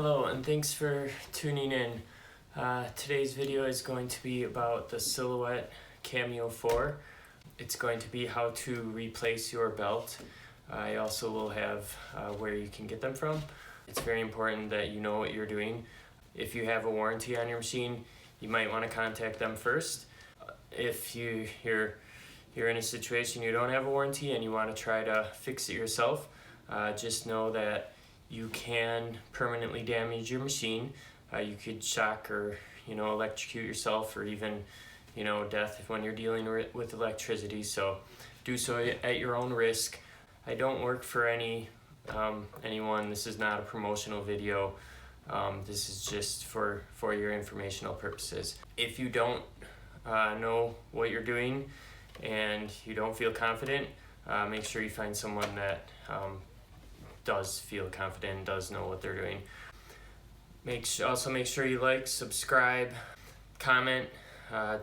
Hello and thanks for tuning in. Today's video is going to be about the Silhouette Cameo 4. It's going to be how to replace your belt. I also will have where you can get them from. It's very important that you know what you're doing. If you have a warranty on your machine, you might want to contact them first. If you're in a situation you don't have a warranty and you want to try to fix it yourself, just know that you can permanently damage your machine. You could shock or electrocute yourself, or even death when you're dealing with electricity. So do so at your own risk. I don't work for anyone. This is not a promotional video. This is just for your informational purposes. If you don't know what you're doing and you don't feel confident, make sure you find someone that does feel confident and does know what they're doing. Also make sure you like, subscribe, comment,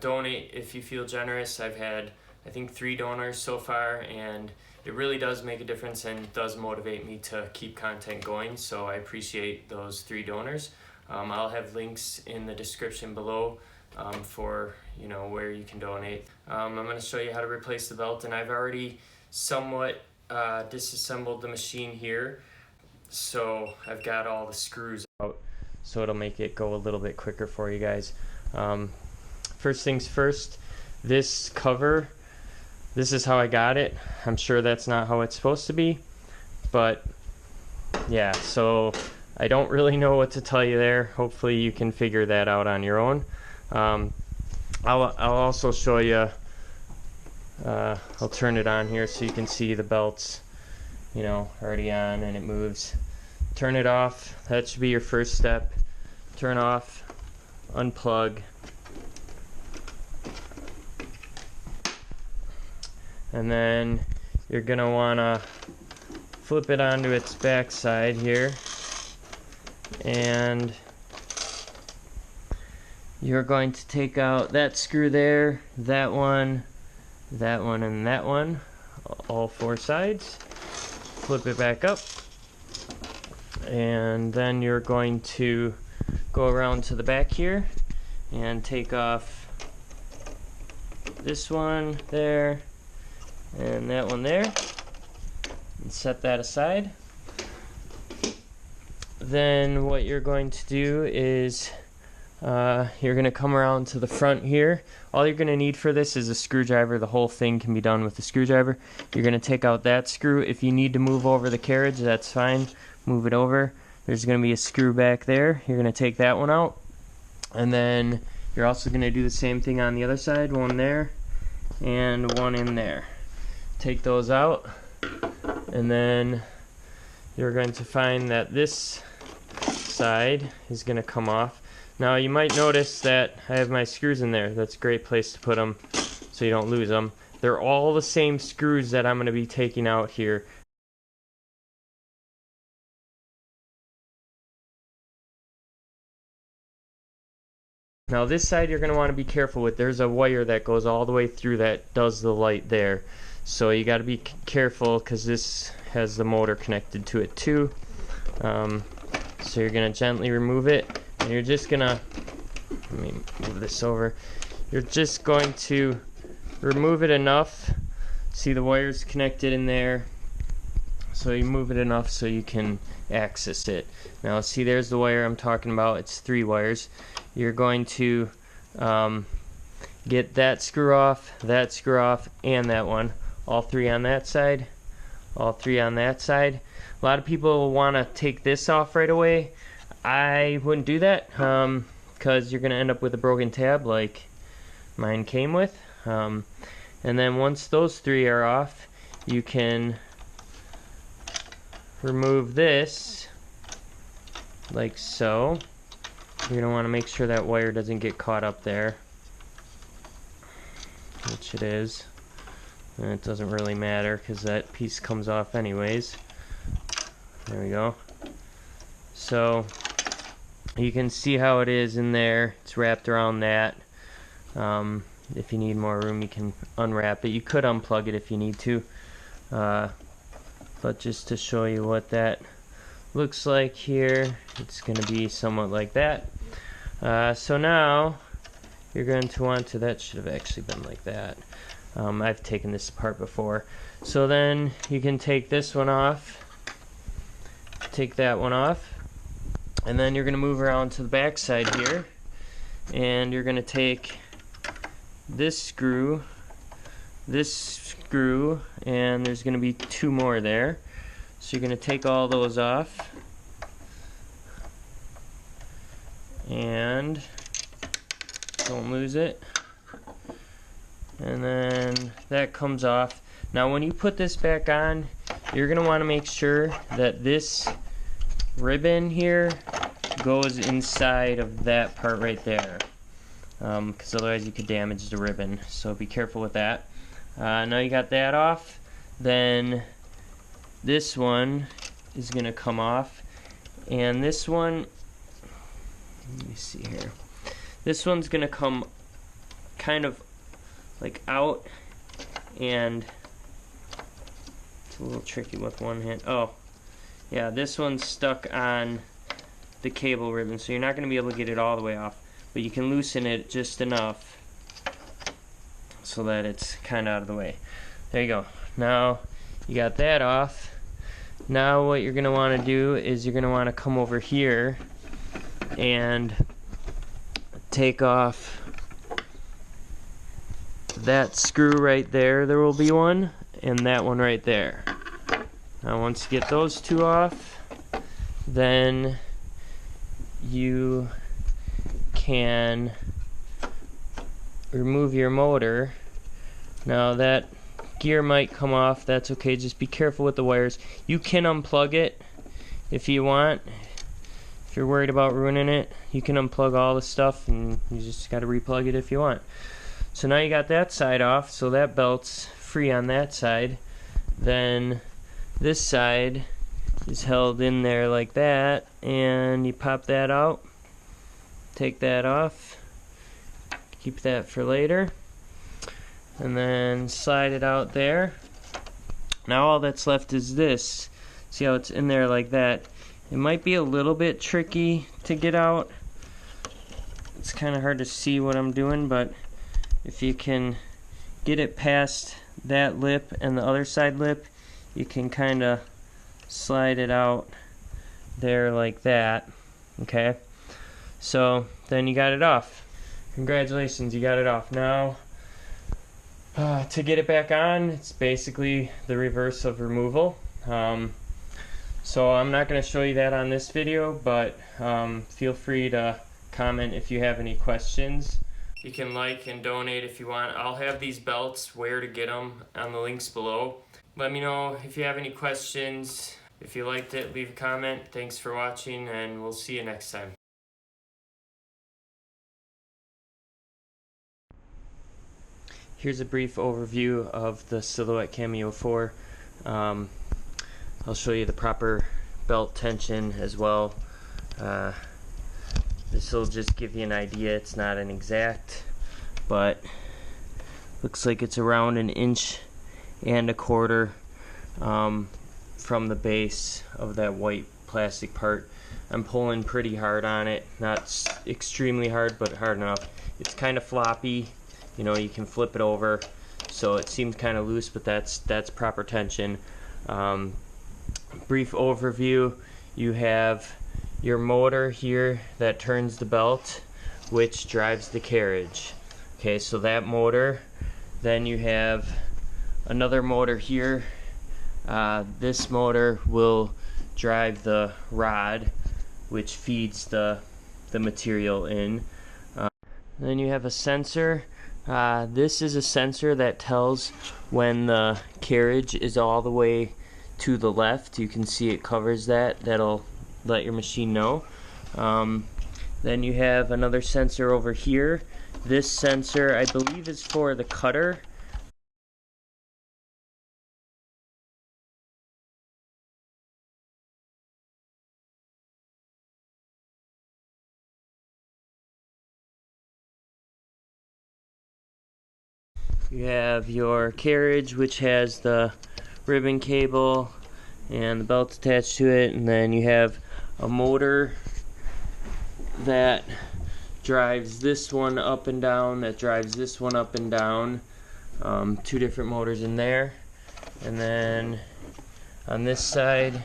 donate if you feel generous. I've had I think 3 donors so far, and it really does make a difference and does motivate me to keep content going, so I appreciate those 3 donors. I'll have links in the description below for where you can donate. I'm going to show you how to replace the belt, and I've already somewhat disassembled the machine here, so I've got all the screws out, so it'll make it go a little bit quicker for you guys. First things first, this cover, this is how I got it. I'm sure that's not how it's supposed to be, but yeah, so I don't really know what to tell you there. Hopefully you can figure that out on your own. I'll also show you, I'll turn it on here so you can see the belts already on and it moves. Turn it off. That should be your first step. Turn off, unplug, and then you're gonna wanna flip it onto its back side here, and you're going to take out that screw there, that one, and that one, all 4 sides. Flip it back up, and then you're going to go around to the back here and take off this one there and that one there, and set that aside. Then what you're going to do is you're going to come around to the front here. All you're going to need for this is a screwdriver. The whole thing can be done with a screwdriver. You're going to take out that screw. If you need to move over the carriage, that's fine. Move it over. There's going to be a screw back there. You're going to take that one out. And then you're also going to do the same thing on the other side. One there and one in there. Take those out. And then you're going to find that this side is going to come off. Now you might notice that I have my screws in there. That's a great place to put them so you don't lose them. They're all the same screws that I'm going to be taking out here. Now this side you're going to want to be careful with. There's a wire that goes all the way through that does the light there. So you got to be careful because this has the motor connected to it too. So you're going to gently remove it. And you're just gonna, let me move this over. You're just going to remove it enough. See the wires connected in there. So you move it enough so you can access it. Now see, there's the wire I'm talking about. It's 3 wires. You're going to get that screw off, and that one. All 3 on that side, all 3 on that side. A lot of people will want to take this off right away. I wouldn't do that because you're going to end up with a broken tab like mine came with. And then once those 3 are off, you can remove this like so. You're going to want to make sure that wire doesn't get caught up there, which it is. And it doesn't really matter because that piece comes off anyways. There we go. So you can see how it is in there. It's wrapped around that. If you need more room, you can unwrap it. You could unplug it if you need to. But just to show you what that looks like here it's going to be somewhat like that. So now you're going to want to, that should have actually been like that. I've taken this apart before. So then you can take this one off, take that one off, and then you're going to move around to the back side here, and you're going to take this screw, and there's going to be two more there. So you're going to take all those off, and don't lose it, and then that comes off. Now when you put this back on, you're going to want to make sure that this ribbon here goes inside of that part right there, because otherwise you could damage the ribbon, so be careful with that. Now you got that off, then this one is going to come off, and this one, let me see here, this one's going to come kind of like out, and it's a little tricky with one hand. Oh yeah, this one's stuck on the cable ribbon, so you're not going to be able to get it all the way off, but you can loosen it just enough so that it's kind of out of the way. There you go. Now you got that off. Now what you're going to want to do is you're going to want to come over here and take off that screw right there. There will be one, and that one right there. Now once you get those two off, then you can remove your motor. Now that gear might come off, that's okay, just be careful with the wires. You can unplug it if you want. If you're worried about ruining it, you can unplug all the stuff and you just got to replug it if you want. So now you got that side off, so that belt's free on that side. Then this side is held in there like that, and you pop that out, take that off, keep that for later, and then slide it out there. Now all that's left is this. See how it's in there like that? It might be a little bit tricky to get out. It's kind of hard to see what I'm doing, but if you can get it past that lip and the other side lip, you can kind of slide it out there like that. Okay, so then you got it off. Congratulations, you got it off. Now to get it back on, it's basically the reverse of removal. So I'm not going to show you that on this video, but feel free to comment if you have any questions. You can like and donate if you want. I'll have these belts, where to get them, on the links below. Let me know if you have any questions. If you liked it, leave a comment. Thanks for watching, and we'll see you next time. Here's a brief overview of the Silhouette Cameo 4. I'll show you the proper belt tension as well. This will just give you an idea. It's not an exact, but looks like it's around 1.25 inches from the base of that white plastic part. I'm pulling pretty hard on it, not extremely hard, but hard enough. It's kind of floppy, you know, you can flip it over, so it seems kind of loose, but that's proper tension. Brief overview, you have your motor here that turns the belt, which drives the carriage. Okay, so that motor, then you have another motor here. This motor will drive the rod, which feeds the material in. Then you have a sensor. This is a sensor that tells when the carriage is all the way to the left. You can see it covers that. That'll let your machine know. Then you have another sensor over here. This sensor, I believe, is for the cutter. You have your carriage, which has the ribbon cable, and the belt's attached to it, and then you have a motor that drives this one up and down, that drives this one up and down. Two different motors in there. And then on this side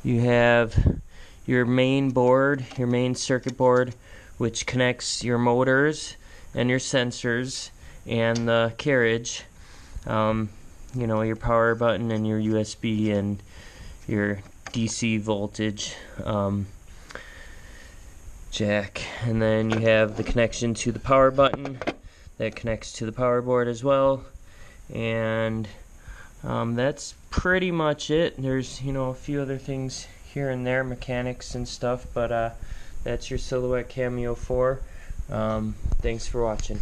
you have your main board, your main circuit board, which connects your motors and your sensors and the carriage, you know, your power button and your USB and your DC voltage jack. And then you have the connection to the power button that connects to the power board as well. And that's pretty much it. There's, you know, a few other things here and there, mechanics and stuff, but that's your Silhouette Cameo 4. Thanks for watching.